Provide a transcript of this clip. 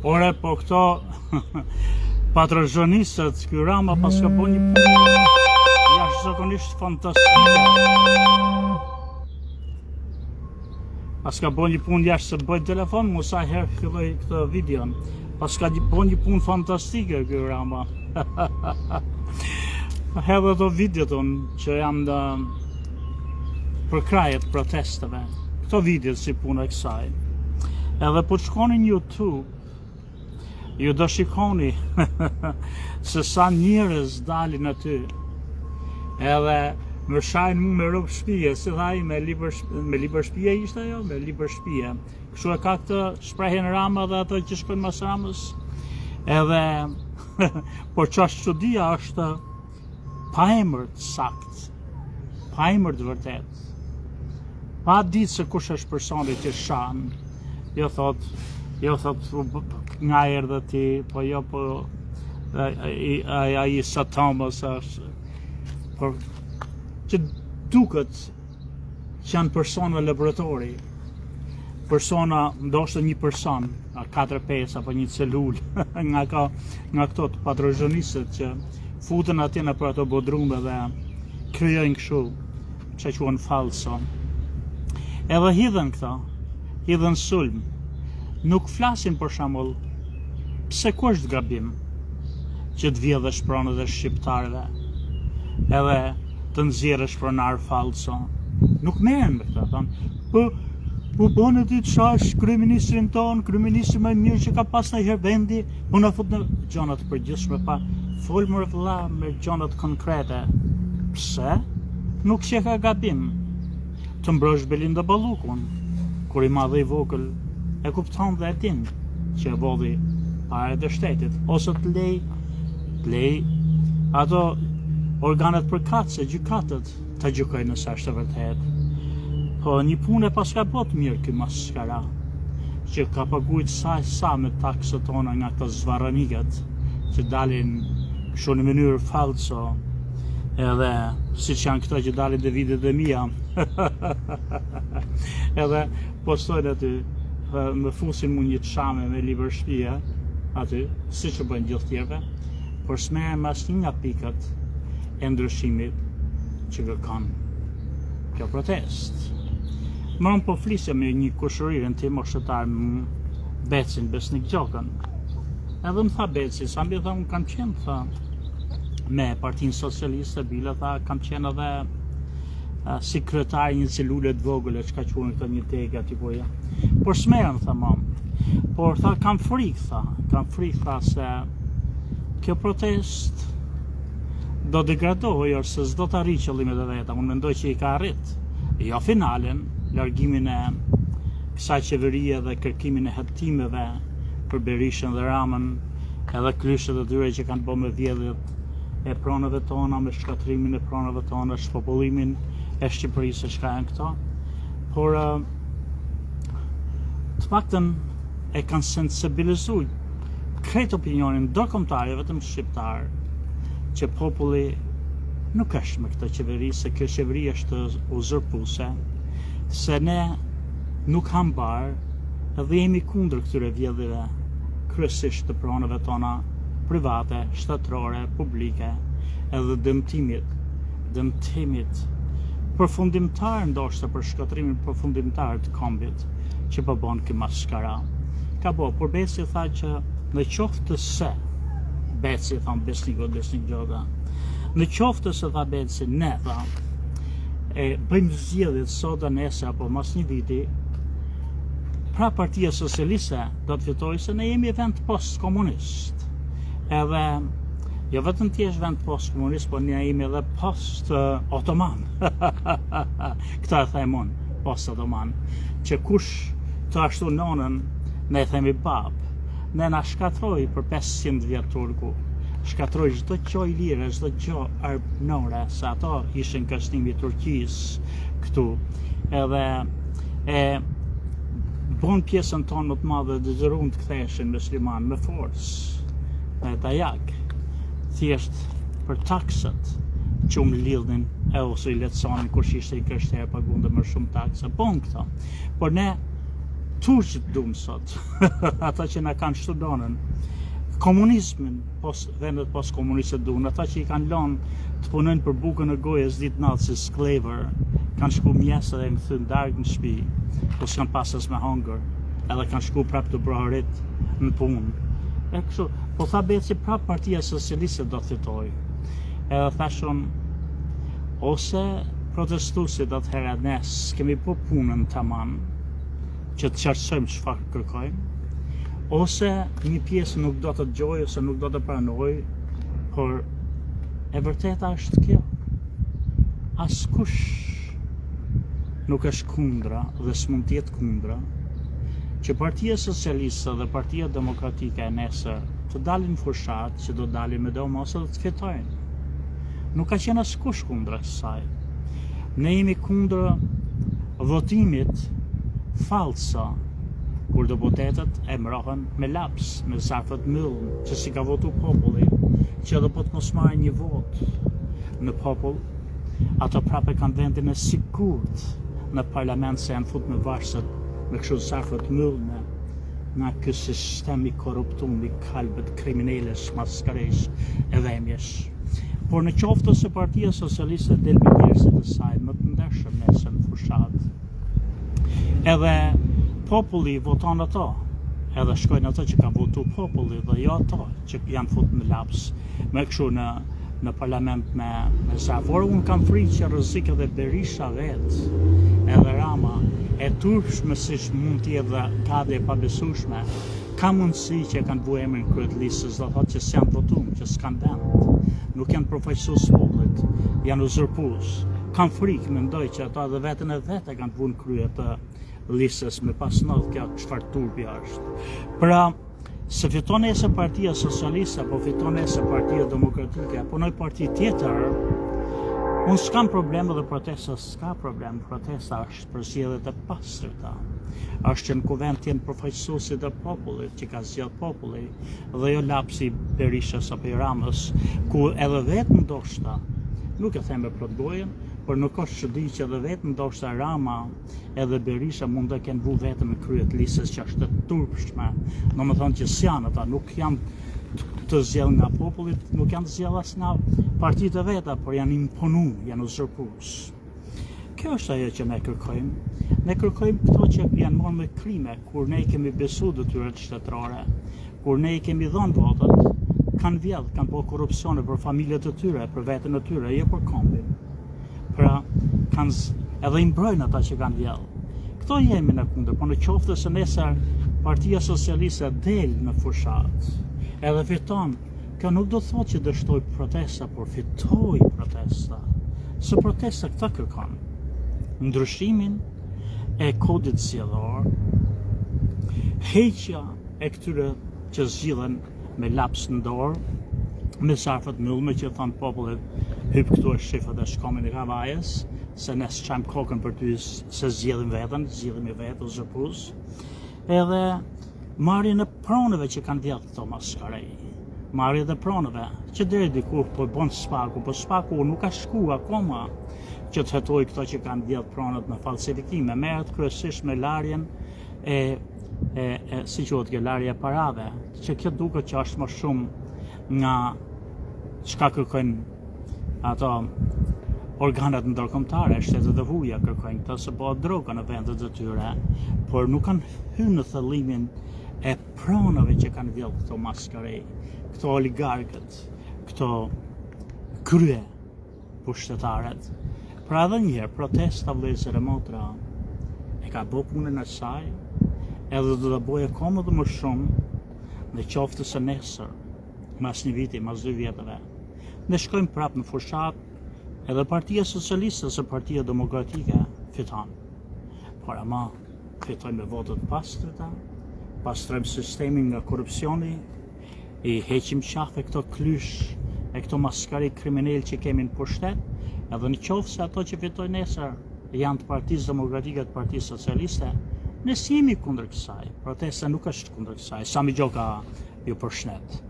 Ore, po këto patrozhonistët, ky Rama pas ka bo një punë jashtëzakonisht fantastike. Pas ka bo një punë jashtë se bëj telefon, mu sa herë filloj këtë videon. Pas ka bo një punë fantastike ky Rama. Hedhe të videot unë që jam në për krajet protesteve. Këto videot si punë e kësaj. Edhe po të shkoni në YouTube, ju do shikoni se sa njerëz dalin aty. Edhe më shajnë mu me rob shpije, si thaj, me libër shpije ishte ajo, me libër shpije. Kështu e ka këtë shprehjen Rama dhe ato që shkojnë mas Ramës. Edhe, por që është çudia është pa emër të sakt, pa emër të vërtet. Pa ditë se kush është personi që shan, jo thot nga erdhe ti, po jo, po ai sa Thomas është, por që duket që janë persona laboratori, persona, ndoshta një person, 4-5 apo një celul, nga këto të patrozhonistët që futen atje në për ato bodrume dhe kryojnë kështu, që quhen falso. Edhe hidhen këta, hidhen sulm. Nuk flasin për shembull pse ku është gabim që të vjedhësh pronët e shqiptarëve edhe të nxjerrësh pronar falso. Nuk merren me këtë, thonë, po bën ti të shash kryeministrin ton, kryeministri më i mirë që ka pas ndonjëherë vendi, po na fut në gjëra të përgjithshme pa fol më vëlla me gjëra të konkrete. Pse? Nuk që ka gabim. Të mbrosh Belinda Ballukun, kur i madhe i vogël e kupton dhe e din që e bodhi paret e shtetit, ose të lej ato organet përkatëse, gjykatët, të gjykojnë nëse është e vërtet. Po një punë e pas ka bot mirë ky maskara, që ka paguajt sa me taksët tona nga këto zvarranikat që dalin kështu në mënyrë falso, edhe si që janë këta që dalin dhe videt e mija. Edhe postojnë aty, më fusin mu një çame me libër shpije aty, si që bëjnë gjithë tjerëve, por s'merren me asnjë nga pikat e ndryshimit që kërkon kjo protest. Më po flisja me një kushërirën tim moshëtar, Becin Besnik Gjokën. Edhe më tha Beci, sa mbi tha unë kam qenë, tha, me Partinë Socialiste, bile tha, kam qenë edhe si kryetari një celule të vogël, që ka quhen këtë një tega tipo ja. Por s'merrem, tha mam. Por tha kam frikë, tha se kjo protest do degradohej ose s'do të arrijë qëllimet e veta. Unë mendoj që i ka arrit. Jo finalen, largimin e kësaj qeverie dhe kërkimin e hetimeve për Berishën dhe Ramën, edhe kryshet e tyre që kanë bërë me vjedhjet e pronave tona, me shkatrimin e pronave tona, shpopullimin e Shqipërisë, çka janë këto. Por të paktën e kanë sensibilizuar krejt opinionin ndërkombëtar, jo vetëm shqiptar, që populli nuk është me këtë qeveri, se kjo qeveri është uzurpuese, se ne nuk hambar edhe jemi kundër këtyre vjedhjeve, kryesisht të pronave tona private, shtatërore, publike, edhe dëmtimit përfundimtar, ndoshta për shkatrimin përfundimtar të kombit që po bën ky maskara. Ka bo, por Beci tha që në qoftë se, Beci tha Besnik Gjoka, në qoftë se tha Beci, ne tha, e bëjmë zgjedhjet sot dhe nesër apo mas një viti, pra Partia Socialiste do të fitojë se ne jemi vend post-komunist. Edhe jo vetëm thjesht vend post-komunist, por ne jemi edhe post-otoman. Këta e them unë, post-otoman, që kush të ashtu nonën, ne themi bab, ne na shkatroi për 500 vjet turku, shkatroi çdo gjë i lirë, çdo gjë arbnore, se ato ishin kështimi i Turqisë këtu. Edhe e bon pjesën tonë më të madhe dëzëruan të ktheheshin musliman me forcë, me dajak, thjesht për taksat që u lidhin e ose i lehtësonin kush ishte i krishterë pagunte më shumë taksa. Bon këto. Por ne turqit dunë sot, ata që na kanë shtudonën, komunizmin, vendet post-komuniste dunë, ata që i kanë lënë të punojnë për bukën e gojës ditë natë si sklever, kanë shku mjesë dhe në thënë dargë në shpi, po s'kanë pasës me hongër, edhe kanë shku prapë të brohërit në punë. E kështu, po tha betë që prapë Partia Socialiste do të fitoj. Edhe thashon, ose protestuesit atëherë nes kemi po punën tamam, që të qartësojmë çfarë kërkojmë, ose një pjesë nuk do të dëgjojë ose nuk do të pranojë, por e vërteta është kjo. Askush nuk është kundra dhe s'mund të jetë kundra që Partia Socialiste dhe Partia Demokratike e nesër të dalin fushat që do dalin me domë ose do të fitojnë. Nuk ka qenë askush kundra kësaj. Ne jemi kundër votimit falsa, kur deputetët emrohen me laps, me zarfët myllën, që si ka votu populli, që edhe po të mos marrë një vot në popull, ato prape kanë vendin e sigurt në parlament se janë fut me varësët, me kështu zarfët myllën, nga ky sistem i korruptum, i kalbet, kriminales, maskaresh e dhemjesh. Por në qoftë se Partia Socialiste del me njerëzit e saj më të ndershëm nesër në fushat, edhe populli voton ato, edhe shkojnë ato që ka votu populli dhe jo ato që janë fut në laps, me kështu në parlament me zarf. Por unë kam frikë që rrezik edhe Berisha vetë, edhe Rama, e turpshme siç mund të jetë dhe kade e pabesueshme, ka mundësi që kanë vu emrin kryet listës, do thotë që s'janë votuar, që s'kan vend, nuk janë përfaqësues popullit, janë uzurpues. Kam frikë, mendoj që ata edhe veten e vete kanë vu në krye të listës me pas not kjo çfarë turpi është. Pra, se fiton nesër Partia Socialiste apo fiton nesër Partia Demokratike apo një parti tjetër, unë s'kam problem dhe protesta s'ka problem. Protesta është për zgjedhjet e pastërta. Është që në kuvent të jenë përfaqësuesit e popullit, që ka zgjedh populli, dhe jo lapsi Berishës apo i Ramës, ku edhe vetë ndoshta, nuk e them me plot gojen, por nuk është çudi që edhe vetë ndoshta Rama edhe Berisha mund të kenë vu vetëm në krye të listës që është të turpshme. Domethënë që s'janë ata, nuk janë të zgjedh nga populli, nuk janë të zgjedh as nga partitë e veta, por janë imponu, janë uzurpues. Kjo është ajo që ne kërkojmë. Ne kërkojmë këto që janë marrë me krime, kur ne i kemi besu detyrat shtetërore, kur ne i kemi dhënë votat, kanë vjedh, kanë bërë korrupsione për familjet e tyre, për veten e tyre, jo për kombin. Pra, edhe i mbrojnë ata që kanë vjedh. Këto jemi në kundër, por në qoftë se nesër Partia Socialiste del në fushat, edhe fiton, kjo nuk do thotë që dështoj protesta, por fitoj protesta. Se protesta këta kërkon ndryshimin e kodit zgjedhor, heqja e këtyre që zgjidhen me laps në dorë, me zarfët myllme që thonë popullit, hyp këtu e shifët e shkomin e kavajës, se ne s'qajmë kokën për ty se zgjedhim vetën, zgjedhim i vetë, uzurpues, edhe marrjen e pronëve që kanë vjedhë këto maskarej, marrjen e pronëve, që deri diku po bën spaku, po spaku nuk ka shku akoma që të hetoj këto që kanë vjedhë pronët me falsifikime, merret kryesisht me larjen si quhet kjo, larja e parave, që kjo duket që është më shumë nga çka kërkojnë ato organet ndërkombëtare, shtetet e huaja kërkojnë këtë se bëhet droga në vendet e tyre, por nuk kanë hyrë në thellimin e pronave që kanë vjedhë këto maskarej, këto oligarkët, këto krye pushtetaret. Pra edhe njëherë, protesta vëllezër e motra e ka bë punën e saj, edhe do të bëjë akoma dhe më shumë në qoftë se nesër, mas një viti, mas 2 vjetëve, ne shkojmë prapë në fushat, edhe Partia Socialiste ose Partia Demokratike fiton. Por ama fitojmë me votat pastërta, pastrojmë sistemin nga korrupsioni, i heqim qafe këto klysh e këto maskari kriminal që kemi në pushtet, edhe në qoftë se ato që fitojnë nesër janë të Partisë Demokratike të Partisë Socialiste, ne jemi kundër kësaj. Protesta nuk është kundër kësaj. Sami Gjoka ju përshëndet.